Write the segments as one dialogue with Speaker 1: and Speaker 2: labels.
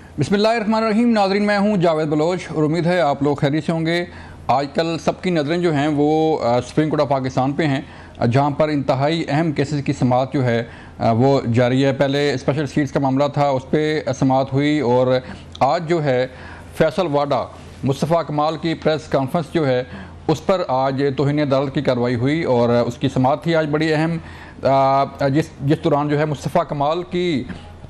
Speaker 1: बिस्मिल्लाहिर्रहमानिर्रहीम। नाज़रीन, मैं हूं जावेद बलोच और उम्मीद है आप लोग खैरियत से होंगे। आजकल सबकी नज़रें जो हैं वो सुप्रीम कोर्ट ऑफ पाकिस्तान पे हैं, जहां पर इंतहाई अहम केसेस की समाअत जो है वो जारी है। पहले स्पेशल सीट्स का मामला था, उस पर समाअत हुई और आज जो है फैसल वाडा मुस्तफ़ा कमाल की प्रेस कॉन्फ्रेंस जो है उस पर आज तौहीन अदालत की कार्रवाई हुई और उसकी समाअत थी आज बड़ी अहम, जिस दौरान जो है मुस्तफ़ा कमाल की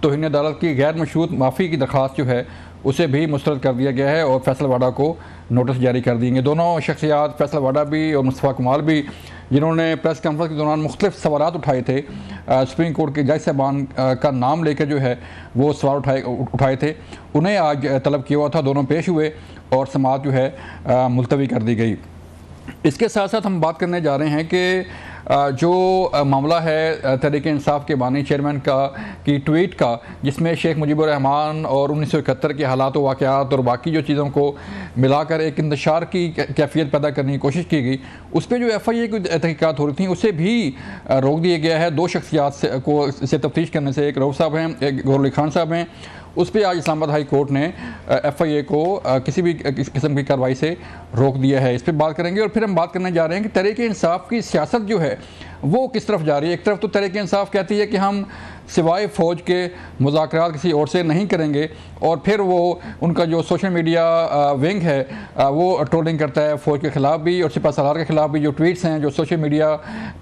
Speaker 1: तौहीन अदालत की गैर मशरूत माफ़ी की दरख्वास्त जो है उसे भी मुस्तरद कर दिया गया है और फैसल वाडा को नोटिस जारी कर दिए। दोनों शख्सियात, फैसल वाडा भी और मुस्तफ़ा कमाल भी, जिन्होंने प्रेस कॉन्फ्रेंस के दौरान मुख्तलिफ सवालात उठाए थे, सुप्रीम कोर्ट के जज साहबान का नाम लेकर जो है वो सवाल उठाए थे, उन्हें आज तलब किया हुआ था। दोनों पेश हुए और समाअत जो है मुलतवी कर दी गई। इसके साथ साथ हम बात करने जा रहे हैं कि जो मामला है तहरीक-ए-इंसाफ के बानी चेयरमैन की ट्वीट का, जिसमें शेख मुजीबुर रहमान और 1971 के हालात व वाक़यात और बाकी जो चीज़ों को मिलाकर एक इंतशार की कैफियत पैदा करने की कोशिश की गई, उस पर जो FIA की तहकीकात हो रही थी उसे भी रोक दिया गया है। दो शख्सियात से तफ्तीश करने से, एक रऊफ़ साहब हैं, एक गौहर अली खान साहब हैं, उस पर आज इस्लामाबाद हाई कोर्ट ने FIA को किसी भी किस्म की कार्रवाई से रोक दिया है। इस पर बात करेंगे और फिर हम बात करने जा रहे हैं कि तहरीक-ए-इंसाफ की सियासत जो है वो किस तरफ जा रही है। एक तरफ तो तहरीक-ए-इंसाफ कहती है कि हम सिवाय फ़ौज के मुज़ाकरात किसी और से नहीं करेंगे, और फिर वो उनका जो सोशल मीडिया विंग है वो ट्रोलिंग करता है फ़ौज के ख़िलाफ़ भी और सिपा सलार के ख़िलाफ़ भी। जो ट्वीट्स हैं, जो सोशल मीडिया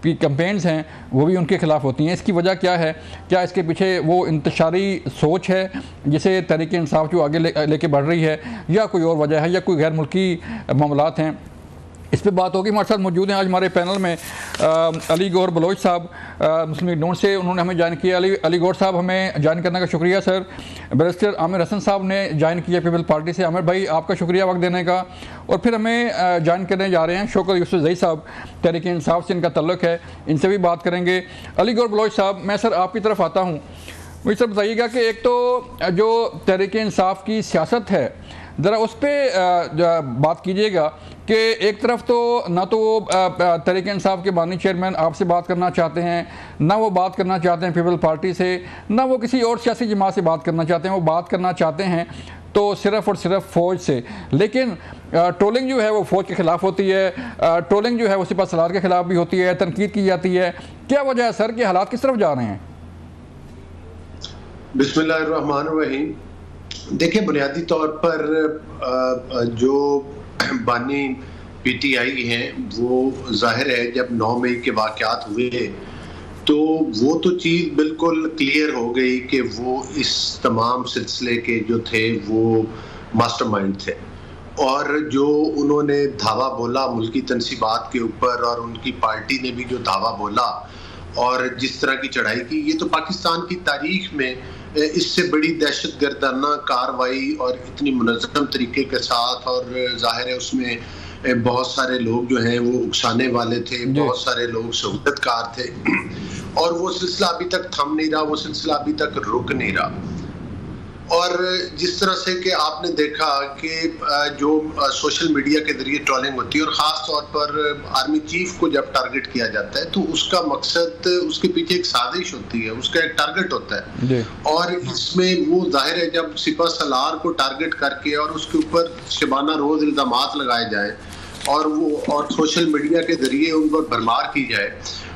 Speaker 1: की कैंपेन्स हैं, वो भी उनके ख़िलाफ़ होती हैं। इसकी वजह क्या है? क्या इसके पीछे वो इंतशारी सोच है जिसे तहरीक-ए-इंसाफ जो आगे लेके बढ़ रही है, या कोई और वजह है, या कोई गैर मुल्की मामलात हैं? इस पर बात होगी। हमारे साथ मौजूद हैं आज हमारे पैनल में अली गौहर बलोच साहब, मुस्लिम लीग नून से, उन्होंने हमें ज्वाइन किया। अली गौहर साहब, हमें ज्वाइन करने का शुक्रिया सर। बैरिस्टर आमिर हसन साहब ने ज्वाइन किया पीपल पार्टी से। आमिर भाई, आपका शुक्रिया वक्त देने का। और फिर हमें ज्वाइन करने जा रहे हैं शौकत यूसुफ़ज़ई साहब, तहरीक-ए-इंसाफ से इनका तल्लुक़ है, इनसे भी बात करेंगे। अली गौहर बलोच साहब, मैं सर आपकी तरफ आता हूँ। मुझे सर बताइएगा कि एक तो जो तहरीक-ए-इंसाफ की सियासत है, ज़रा उस पर बात कीजिएगा कि एक तरफ तो ना तो वो तहरीक-ए-इंसाफ के बानी चेयरमैन आपसे बात करना चाहते हैं, ना वो बात करना चाहते हैं पीपल पार्टी से, ना वो किसी और सियासी जमात से बात करना चाहते हैं। वो बात करना चाहते हैं तो सिर्फ़ और सिर्फ फ़ौज से। लेकिन ट्रोलिंग जो है वो फ़ौज के ख़िलाफ़ होती है, ट्रोलिंग जो है वो सिपा सलार के ख़िलाफ़ भी होती है, तनकीद की जाती है। क्या वजह है सर कि हालात किस तरफ जा रहे हैं?
Speaker 2: बिस्मिल्लाहिर्रहमानिर्रहीम। देखिए, बुनियादी तौर पर जो बानी PTI हैं, वो जाहिर है जब 9 मई के वाक़यात हुए तो वो तो चीज़ बिल्कुल क्लियर हो गई कि वो इस तमाम सिलसिले के जो थे वो मास्टरमाइंड थे। और जो उन्होंने धावा बोला मुल्की तनसीबात के ऊपर, और उनकी पार्टी ने भी जो धावा बोला और जिस तरह की चढ़ाई की, ये तो पाकिस्तान की तारीख में इससे बड़ी दहशतगर्दाना कार्रवाई और इतनी मुनज़्ज़म तरीके के साथ, और ज़ाहिर है उसमें बहुत सारे लोग जो हैं वो उकसाने वाले थे, बहुत सारे लोग सहूलतकार थे, और वो सिलसिला अभी तक थम नहीं रहा, वो सिलसिला अभी तक रुक नहीं रहा। और जिस तरह से कि आपने देखा कि जो सोशल मीडिया के जरिए ट्रोलिंग होती है, और ख़ास तौर पर आर्मी चीफ को जब टारगेट किया जाता है तो उसका मकसद, उसके पीछे एक साजिश होती है, उसका एक टारगेट होता है। और इसमें वो जाहिर है जब सिपा सलार को टारगेट करके और उसके ऊपर शबाना रोज़ इल्ज़ामात लगाए जाए और सोशल मीडिया के जरिए उन पर भरमार की जाए,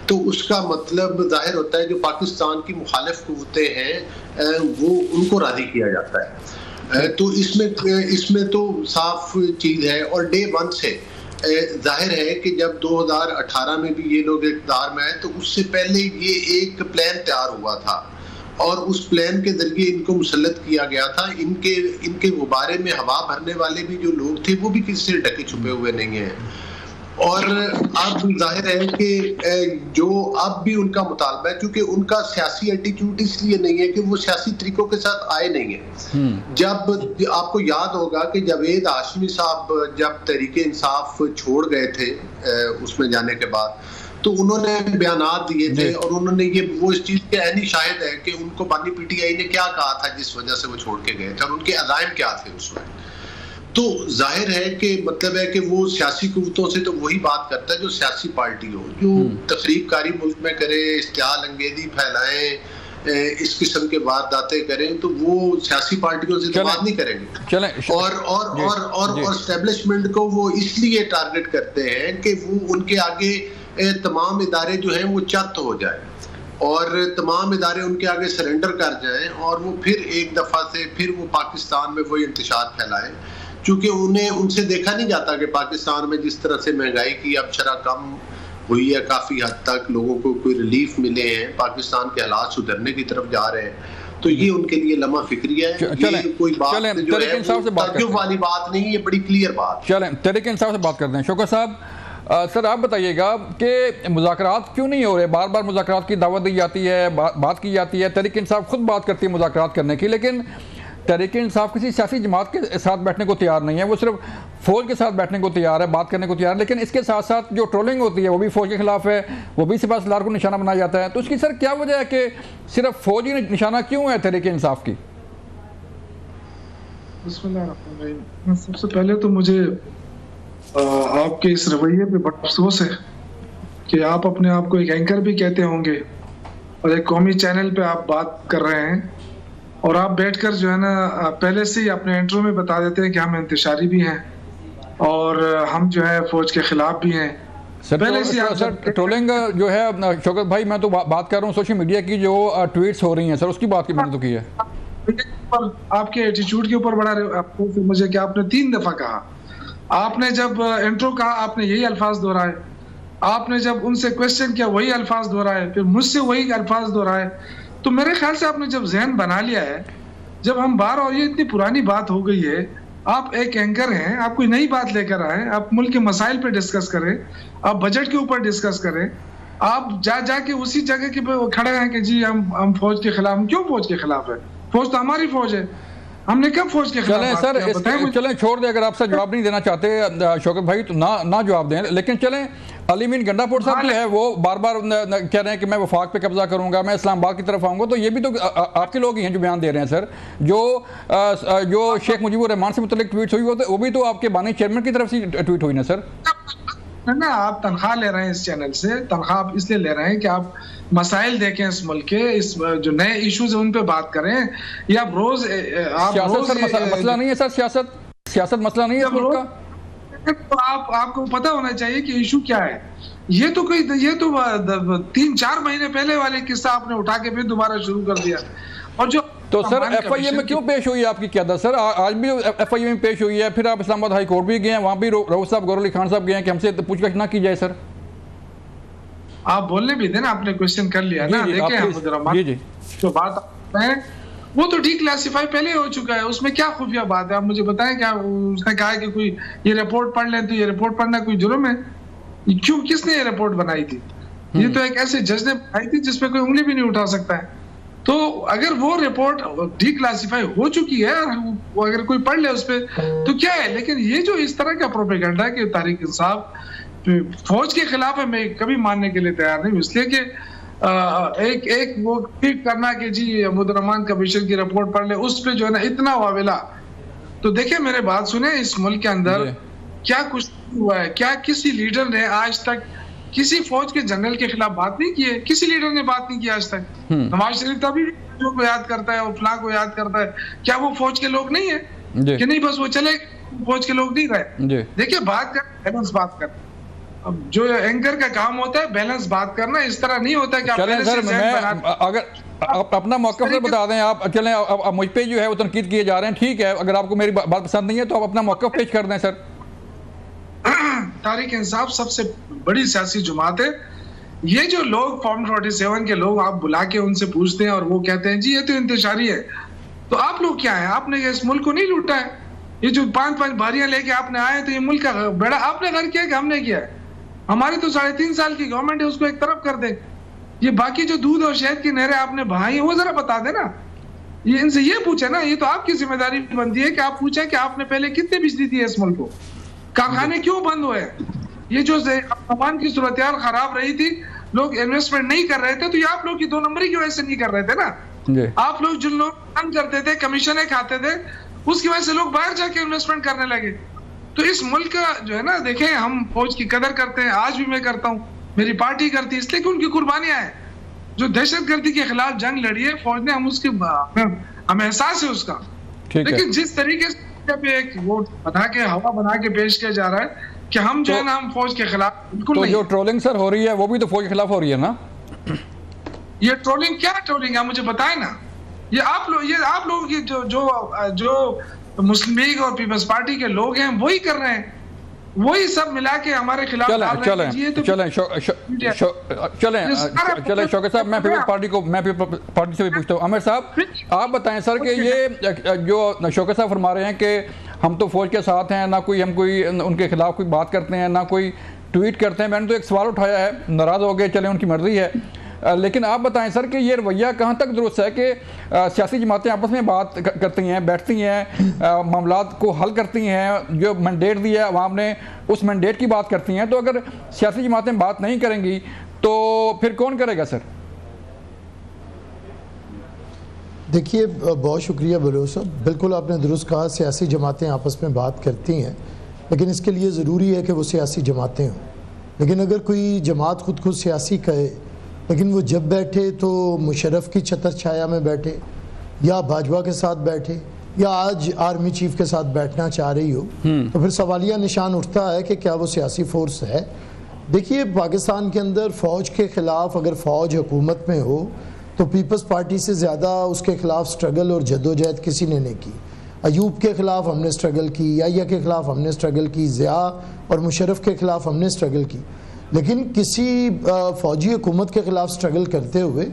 Speaker 2: तो उसका मतलब जाहिर होता है जो पाकिस्तान की मुखालिफ कुव्वतें हैं वो उनको राज़ी किया जाता है। तो इसमें तो साफ चीज़ है। और डे 1 से जाहिर है कि जब 2018 में भी ये लोग इक़्तिदार में आए तो उससे पहले ये एक प्लान तैयार हुआ था, और उस प्लान के जरिए इनको मुसल्लत किया गया था। इनके गुब्बारे में हवा भरने वाले भी जो लोग थे वो भी किसी से ढके छुपे हुए नहीं हैं। और अब जाहिर है कि जो अब भी उनका मुतालबा है, क्योंकि उनका सियासी एटीट्यूड इसलिए नहीं है कि वो सियासी तरीकों के साथ आए नहीं है। जब आपको याद होगा कि जावेद हाशमी साहब जब तहरीक-ए-इंसाफ छोड़ गए थे उसमें जाने के बाद, तो उन्होंने बयानात दिए थे, और उन्होंने वो इस चीज़ के ऐनी शाहिद है कि उनको बानी PTI ने क्या कहा था जिस वजह से वो छोड़ के गए थे, और उनके अज़ाइम क्या थे उस वक्त। तो जाहिर है कि मतलब है कि वो सियासी कुव्वतों से तो वही बात करता है जो सियासी पार्टी हो, जो तकरीब कारी मुल्क में करे, इश्तिहाल अंगेज़ी फैलाएं, इस किस्म के वारदातें करें तो वो सियासी पार्टियों से तो बात नहीं करेंगे। और एस्टेब्लिशमेंट को वो इसलिए टारगेट करते हैं कि वो उनके आगे तमाम इदारे जो हैं वो चत हो जाए और तमाम इदारे उनके आगे सरेंडर कर जाएं और वो फिर एक दफ़ा से फिर वो पाकिस्तान में वही इंतशार फैलाएं, क्योंकि उन्हें उनसे देखा नहीं जाता कि पाकिस्तान में जिस तरह से महंगाई की अब शरह कम हुई है, काफ़ी हद तक लोगों को कोई रिलीफ मिले हैं, पाकिस्तान के हालात सुधरने की तरफ जा रहे हैं, तो ये उनके लिए लम्हा फिक्रिया है। ये कोई बात जो है ताज्जुब वाली बात नहीं, ये बड़ी क्लियर बात।
Speaker 1: चलें तहरीक इंसाफ से बात करते हैं। शौकत साहब, सर आप बताइएगा कि मुज़ाकरात क्यों नहीं हो रहे? बार बार मुज़ाकरात की दावत दी जाती है, बात की जाती है, तहरीक इंसाफ खुद बात करती है मुज़ाकरात करने की, लेकिन तहरीक इंसाफ किसी सियासी जमात के साथ बैठने को तैयार नहीं है, वो सिर्फ फ़ौज के साथ बैठने को तैयार है, बात करने को तैयार है। लेकिन इसके साथ साथ जो ट्रोलिंग होती है वो भी फ़ौज के खिलाफ है, वो भी सिपह सलार को निशाना बनाया जाता है। तो उसकी सर क्या वजह है कि सिर्फ फ़ौज ही निशाना क्यों है तहरीक इंसाफ की?
Speaker 3: सबसे पहले तो मुझे आपके इस रवैये पे बड़ा अफसोस है कि आप अपने आप को एक एंकर भी कहते होंगे और एक कौमी चैनल पे आप बात कर रहे हैं और आप बैठकर जो है ना पहले से ही अपने इंट्रो में बता देते हैं कि हम इंतशारी भी हैं और हम जो है फौज के खिलाफ भी हैं।
Speaker 1: पहले से सर ट्रोलिंग जो है शौकत भाई, मैं तो बात कर रहा हूँ सोशल मीडिया की जो ट्वीट्स हो रही हैं सर, उसकी बात की मैंने तो की है।
Speaker 3: आपके एटीट्यूड के ऊपर बड़ा मुझे कि आपने 3 दफा कहा, आपने जब इंट्रो कहा आपने यही अल्फाज दोहराए, आपने जब उनसे क्वेश्चन किया वही अल्फाज दोहराए, फिर मुझसे वही अल्फाज दोहराए। तो मेरे ख्याल से आपने जब जहन बना लिया है, जब हम बार और ये इतनी पुरानी बात हो गई है, आप एक एंकर हैं, आप कोई नई बात लेकर आए, आप मुल्क के मसाइल पे डिस्कस करें, आप बजट के ऊपर डिस्कस करें, आप जाके उसी जगह के खड़े हैं कि जी हम फौज के खिलाफ। हम क्यों फौज के खिलाफ है? फौज तो हमारी फौज है, हमने कब फौज के खिलाफ?
Speaker 1: चलें चलें छोड़ दें, अगर आपसे जवाब नहीं देना चाहते शौकत भाई तो ना जवाब दें, लेकिन चलें अली मीन गंडापुर साहब जो है वो बार बार कह रहे हैं कि मैं वफाक पे कब्जा करूंगा, मैं इस्लामाबाद की तरफ आऊंगा, तो ये भी तो आपके लोग ही हैं जो बयान दे रहे हैं सर। जो शेख मुजीबुर रहमान से मुतल्लिक ट्वीट हुई वो भी तो आपके बानी चेयरमैन की तरफ से ट्वीट हुई ना सर।
Speaker 3: ना आप तनख्वाह ले रहे हैं इस चैनल से, तनख्वाह आप इसलिए ले रहे हैं कि आप मसाइल देखें इस मुल्क के, इस जो नए इश्यूज हैं उन पे बात करें, या आप रोज
Speaker 1: मसला नहीं है सर, सियासत मसला नहीं है मुल्क का।
Speaker 3: तो आपको पता होना चाहिए कि इशू क्या है। ये तो 3-4 महीने पहले वाले किस्सा आपने उठा के फिर दोबारा शुरू कर दिया। और जो
Speaker 1: तो सर FIA में क्यों पेश हुई है आपकी क़यादत? सर आज भी FIA में पेश हुई है, फिर आप इस्लामाबाद हाई कोर्ट भी गए हैं, वहाँ भी रऊफ साहब गौर अली खान साहब गए हैं कि हमसे पूछताछ ना की जाए। सर
Speaker 3: आप बोलने भी देना, आपने क्वेश्चन कर लिया ना। देखिए जो बात है वो तो डिक्लासिफाई पहले हो चुका है, उसमें क्या खुफिया बात है? आप मुझे बताएं, क्या उसने कहा है कि कोई ये रिपोर्ट पढ़ ले तो ये रिपोर्ट पढ़ना कोई जुर्म है? क्यों, किसने ये रिपोर्ट बनाई थी? ये तो एक ऐसे जज ने बनाई थी जिसपे कोई उंगली भी नहीं उठा सकता है। तो अगर वो रिपोर्ट डिक्लासिफाई हो चुकी है, वो अगर कोई पढ़ ले उस पर तो क्या है? लेकिन ये जो इस तरह का प्रोपेगेंडा कि तहरीक इंसाफ फौज के खिलाफ है, मैं कभी मानने के लिए तैयार नहीं हूँ। इसलिए कि एक वो ठीक करना कि जी मुजीबुर रहमान कमीशन की रिपोर्ट पढ़ ले, उस पे जो है ना इतना वाविला। तो देखिए मेरे बात सुने, इस मुल्क के अंदर क्या कुछ हुआ है? क्या किसी लीडर ने आज तक किसी फौज के जनरल के खिलाफ बात नहीं की है? किसी लीडर ने बात नहीं की आज तक। नवाज शरीफ तभी को याद करता है और फलां को याद करता है, क्या वो फौज के लोग नहीं है कि नहीं? बस वो चले फौज के लोग नहीं रहे। देखिए बात कर, बैलेंस बात कर। अब जो एंकर का काम होता है बैलेंस बात करना, इस तरह नहीं होता कि
Speaker 1: चलें सर, मैं अगर अपना मौक़िफ़ बता दें आप। चलें अब मुझ पे जो है वो तनकीद किए जा रहे हैं, ठीक है, अगर आपको मेरी बात पसंद नहीं है तो आप अपना मौक़िफ़ पेश कर दें सर।
Speaker 3: तहरीक इंसाफ सबसे बड़ी सियासी जमात है। ये जो लोग फॉर्म 47 के लोग आप बुला के उनसे पूछते हैं और वो कहते हैं जी ये तो इंतशारी है, तो आप लोग क्या है? आपने इस मुल्क को नहीं लूटा है। ये जो 5-5 भारियां लेके आपने आए तो ये मुल्क का बेड़ा आपने घर किया कि हमने किया है? हमारी तो 3.5 साल की गवर्नमेंट है, उसको एक तरफ कर दे। ये बाकी जो दूध और शहद की नहरें आपने बहाई वो जरा बता देना। ये इनसे ये पूछे ना, ये तो आपकी जिम्मेदारी बनती है कि आप पूछे कि आपने पहले कितनी बिजली दी है इस मुल्क को, कारखाने क्यों बंद हुए? ये जो सामान की सूरत खराब रही थी, लोग इन्वेस्टमेंट नहीं कर रहे थे, तो ये आप लोग की 2 नंबरी की वजह से नहीं कर रहे थे ना। आप लोग जिन लोग काम करते थे, कमीशनें खाते थे, उसकी वजह से लोग बाहर जाके इन्वेस्टमेंट करने लगे। तो इस मुल्क का जो है ना, देखें हम फौज की कदर करते हैं, आज भी मैं करता हूँ, मेरी पार्टी करती है, इसलिए कि उनकी कुर्बानियां हैं। जो दहशतगर्दी के खिलाफ जंग लड़ी है फौज ने, हम उसके हमें एहसास है उसका। लेकिन जिस तरीके से एक वोट बना के, हवा बना के पेश किया जा रहा है कि हम जो है ना, हम फौज के खिलाफ बिल्कुल नहीं।
Speaker 1: जो ट्रोलिंग सर हो रही है वो भी तो फौज के खिलाफ हो रही है ना?
Speaker 3: ये ट्रोलिंग क्या ट्रोलिंग है, मुझे बताएं ना। ये आप लोग की जो मुस्लिम लीग और पीपल्स पार्टी के लोग हैं वही कर रहे हैं, वही सब मिला के हमारे खिलाफ
Speaker 1: चलें शौकत साहब, मैं पार्टी से भी पूछता हूँ। आमिर साहब, आप बताएं सर कि ये जो शौकत साहब फरमा रहे हैं कि हम तो फौज के साथ हैं, ना कोई हम कोई उनके खिलाफ कोई बात करते हैं, ना कोई ट्वीट करते हैं। मैंने तो एक सवाल उठाया है, नाराज़ हो गए, चले उनकी मर्जी है, लेकिन आप बताएं सर कि ये रवैया कहाँ तक दुरुस्त है कि सियासी जमातें आपस में बात करती हैं, बैठती हैं, मामलात को हल करती हैं, जो मैंडेट दिया है अवाम ने उस मैंडेट की बात करती हैं। तो अगर सियासी जमातें बात नहीं करेंगी तो फिर कौन करेगा सर?
Speaker 4: देखिए, बहुत शुक्रिया बलोच साहब, बिल्कुल आपने दुरुस्त कहा, सियासी जमातें आपस में बात करती हैं, लेकिन इसके लिए ज़रूरी है कि वो सियासी जमातें हों। लेकिन अगर कोई जमात खुद को सियासी कहे, लेकिन वो जब बैठे तो मुशर्रफ की छतर छाया में बैठे, या भाजपा के साथ बैठे, या आज आर्मी चीफ के साथ बैठना चाह रही हो, तो फिर सवालिया निशान उठता है कि क्या वो सियासी फोर्स है। देखिए, पाकिस्तान के अंदर फ़ौज के ख़िलाफ़ अगर फ़ौज हुकूमत में हो तो पीपल्स पार्टी से ज़्यादा उसके ख़िलाफ़ स्ट्रगल और जद्दोजहद किसी ने नहीं की। अयूब के ख़िलाफ़ हमने स्ट्रगल की, या के ख़िलाफ़ हमने स्ट्रगल की, ज़िया और मुशर्रफ के ख़िलाफ़ हमने स्ट्रगल की, लेकिन किसी फ़ौजी हुकूमत के ख़िलाफ़ स्ट्रगल करते हुए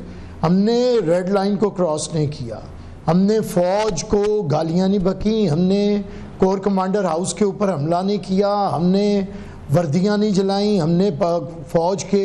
Speaker 4: हमने रेड लाइन को क्रॉस नहीं किया। हमने फ़ौज को गालियाँ नहीं बकी, हमने कोर कमांडर हाउस के ऊपर हमला नहीं किया, हमने वर्दियाँ नहीं जलाई, हमने फ़ौज के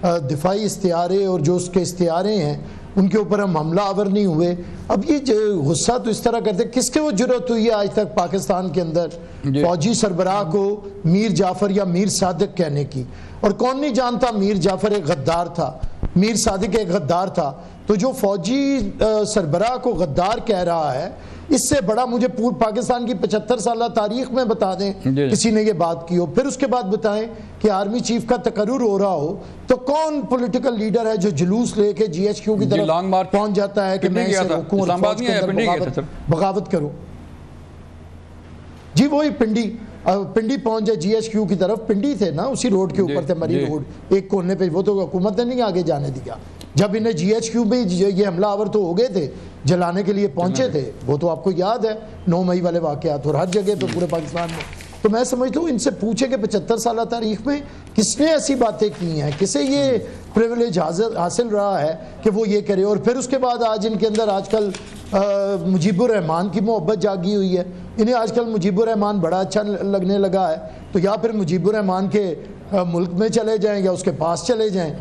Speaker 4: दिफाई इस्तियारे और जो उसके इस्तियारे हैं उनके ऊपर हम हमला आवर नहीं हुए। अब ये गुस्सा तो इस तरह करते, किसके वो जुर्रत हुई है आज तक पाकिस्तान के अंदर फौजी सरबराह को मीर जाफ़र या मीर सादिक कहने की? और कौन नहीं जानता मीर जाफ़र एक गद्दार था, मीर सादिक एक गद्दार था। तो जो फौजी सरबराह को गद्दार कह रहा है, इससे बड़ा मुझे पूर्व पाकिस्तान की 75 साल तारीख में बता दें किसी ने ये बात की हो। फिर उसके बाद बताएं कि आर्मी चीफ का तकर्रुर हो रहा हो तो कौन पॉलिटिकल लीडर है जो जुलूस लेके GHQ की तरफ पहुंच जाता है कि मैं इसे रोकूं और फौज के अंदर बगावत करूं। जी वही पिंडी पहुंच जाए GHQ की तरफ। पिंडी थे ना, उसी रोड के ऊपर थे, मरी रोड एक कोने पे, वो तो हुकूमत ने नहीं आगे जाने दिया। जब इन्हें GHQ में ये हमलावर तो हो गए थे, जलाने के लिए पहुंचे थे, वो तो आपको याद है 9 मई वाले वाक़यात, और हर जगह पे पूरे पाकिस्तान में। तो मैं समझता हूँ इनसे पूछे कि 75 साल तारीख में किसने ऐसी बातें की हैं, किसे ये प्रिविलेज हासिल रहा है कि वो ये करे। और फिर उसके बाद आज इनके अंदर आजकल मुजीबुर रहमान की मोहब्बत जागी हुई है। इन्हें आजकल मुजीबुर रहमान बड़ा अच्छा लगने लगा है, तो या फिर मुजीबुर रहमान के मुल्क में चले जाएं या उसके पास चले जाएं।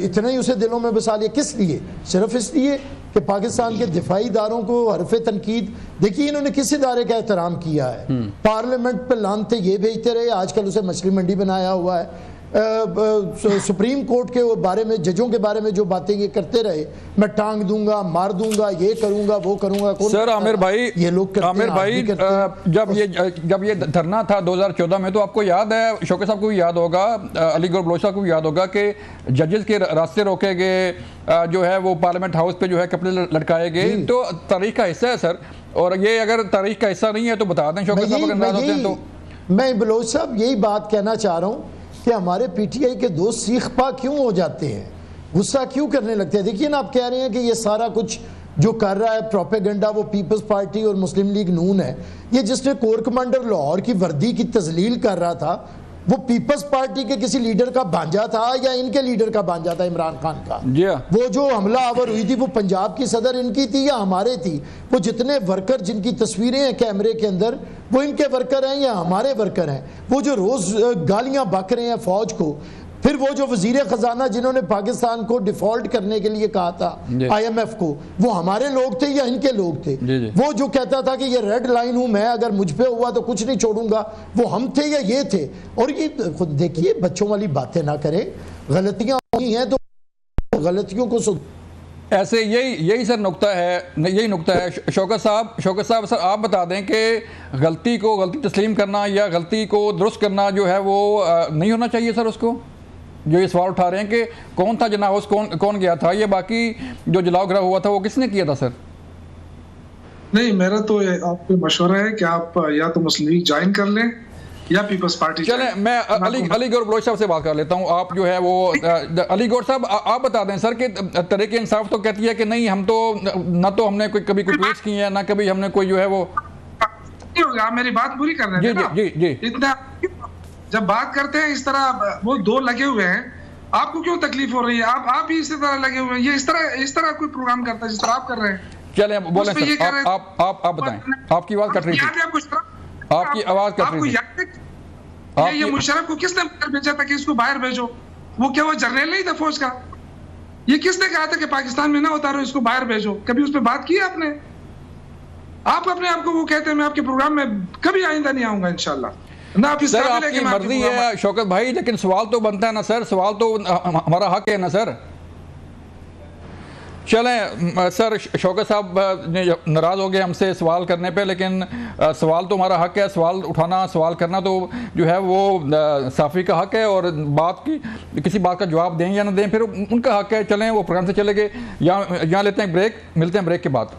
Speaker 4: इतना ही उसे दिलों में बसा लिया, किस लिए? सिर्फ इसलिए कि पाकिस्तान के दिफाई इदारों को हरफ़े तनकीद। देखिए इन्होंने किस इदारे का एहतराम किया है? पार्लियामेंट पे लानते ये भेजते रहे, आजकल उसे मछली मंडी बनाया हुआ है। सुप्रीम कोर्ट के बारे में, जजों के बारे में जो बातें ये करते रहे, मैं टांग दूंगा, मार दूंगा, ये करूंगा, वो करूंगा।
Speaker 1: सर आमिर भाई,
Speaker 4: ये लोग
Speaker 1: आमिर भाई जब ये धरना था 2014 में, तो आपको याद है, शौकत साहब को भी याद होगा, अलीगढ़ बलोच साहब को भी याद होगा कि जजेस के रास्ते रोके गए, जो है वो पार्लियामेंट हाउस पे जो है कपड़े लटकाए गए। तो तारीख का हिस्सा है सर, और ये अगर तारीख का हिस्सा नहीं है तो बता दें शौकत साहब, अगर नाराज होते हैं तो।
Speaker 4: मैं बलोच साहब यही बात कहना चाह रहा हूँ कि हमारे PTI के दोस्त सीख पा क्यों हो जाते हैं, गुस्सा क्यों करने लगते हैं। देखिए ना, आप कह रहे हैं कि ये सारा कुछ जो कर रहा है प्रोपेगेंडा वो पीपल्स पार्टी और मुस्लिम लीग नून है। ये जिसने कोर कमांडर लाहौर की वर्दी की तजलील कर रहा था, वो पीपल्स पार्टी के किसी लीडर का भांजा था या इनके लीडर का भांजा था, इमरान खान का? वो जो हमला आवर हुई थी वो पंजाब की सदर इनकी थी या हमारे थी? वो जितने वर्कर जिनकी तस्वीरें हैं कैमरे के अंदर, वो इनके वर्कर हैं या हमारे वर्कर हैं? वो जो रोज गालियां बक रहे हैं फौज को, फिर वो जो वजीर खजाना जिन्होंने पाकिस्तान को डिफॉल्ट करने के लिए कहा था IMF को, वो हमारे लोग थे या इनके लोग थे? वो जो कहता था कि ये रेड लाइन हूं मैं, अगर मुझ पे हुआ तो कुछ नहीं छोड़ूंगा, वो हम थे या ये थे? और ये खुद देखिए, बच्चों वाली बातें ना करें, गलतियां हुई हैं तो गलतियों को
Speaker 1: ऐसे यही सर नुक्ता है शौकत साहब सर आप बता दें कि गलती तस्लीम करना या गलती को दुरुस्त करना जो है वो नहीं होना चाहिए सर उसको, जो ये सवाल उठा रहे हैं कि कौन था जना हाउस, कौन गया था, ये बाकी जो जलाओ गिराव हुआ था वो किसने किया था सर?
Speaker 3: नहीं, मेरा तो आपको मशवरा है कि आप या तो मुस्लिम लीग ज्वाइन कर लें या पीपल्स पार्टी।
Speaker 1: चलें, मैं अली गौर बलोच साहब से बात कर लेता हूँ। आप जो है वो अली गौर साहब आप बता दें सर कि तहरीक इंसाफ तो कहती है कि नहीं, हम तो ना तो हमने कभी कोई ट्वीट्स किए हैं, ना कभी हमने कोई जो है वो।
Speaker 3: आप मेरी बात पूरी कर रहे हैं?
Speaker 1: जी जी।
Speaker 3: इतना जब बात करते हैं इस तरह, वो दो लगे हुए हैं, आपको क्यों तकलीफ हो रही है? आप ही इसी तरह लगे हुए हैं। ये इस तरह कोई प्रोग्राम करता है जिस तरह आप कर रहे हैं।
Speaker 1: चले बोले सर, आप बताएं, आपकी आवाज कट रही थी, आपकी आवाज कट रही थी।
Speaker 3: ये मुशर्रफ को किसने बाहर भेजा था कि इसको बाहर भेजो? वो क्या वो जर्नल नहीं था फौज का? ये किसने कहा था कि पाकिस्तान में ना उतारो, इसको बाहर भेजो? कभी उस पर बात की आपने? आप अपने आप को वो कहते हैं मैं आपके प्रोग्राम में कभी आइंदा नहीं आऊंगा इंशाल्लाह ना। आप
Speaker 1: सर आपकी मर्जी है शौकत भाई, लेकिन सवाल तो बनता है ना सर, सवाल तो हमारा हक है ना सर। चलें सर, शौकत साहब नाराज़ हो गए हमसे सवाल करने पे, लेकिन सवाल तो हमारा हक है, सवाल उठाना, सवाल करना तो जो है वो साफ़ी का हक है, और बात की किसी बात का जवाब दें या ना दें फिर उनका हक है। चलें, वो प्रोग्राम से चले गए। यहाँ लेते हैं ब्रेक, मिलते हैं ब्रेक के बाद।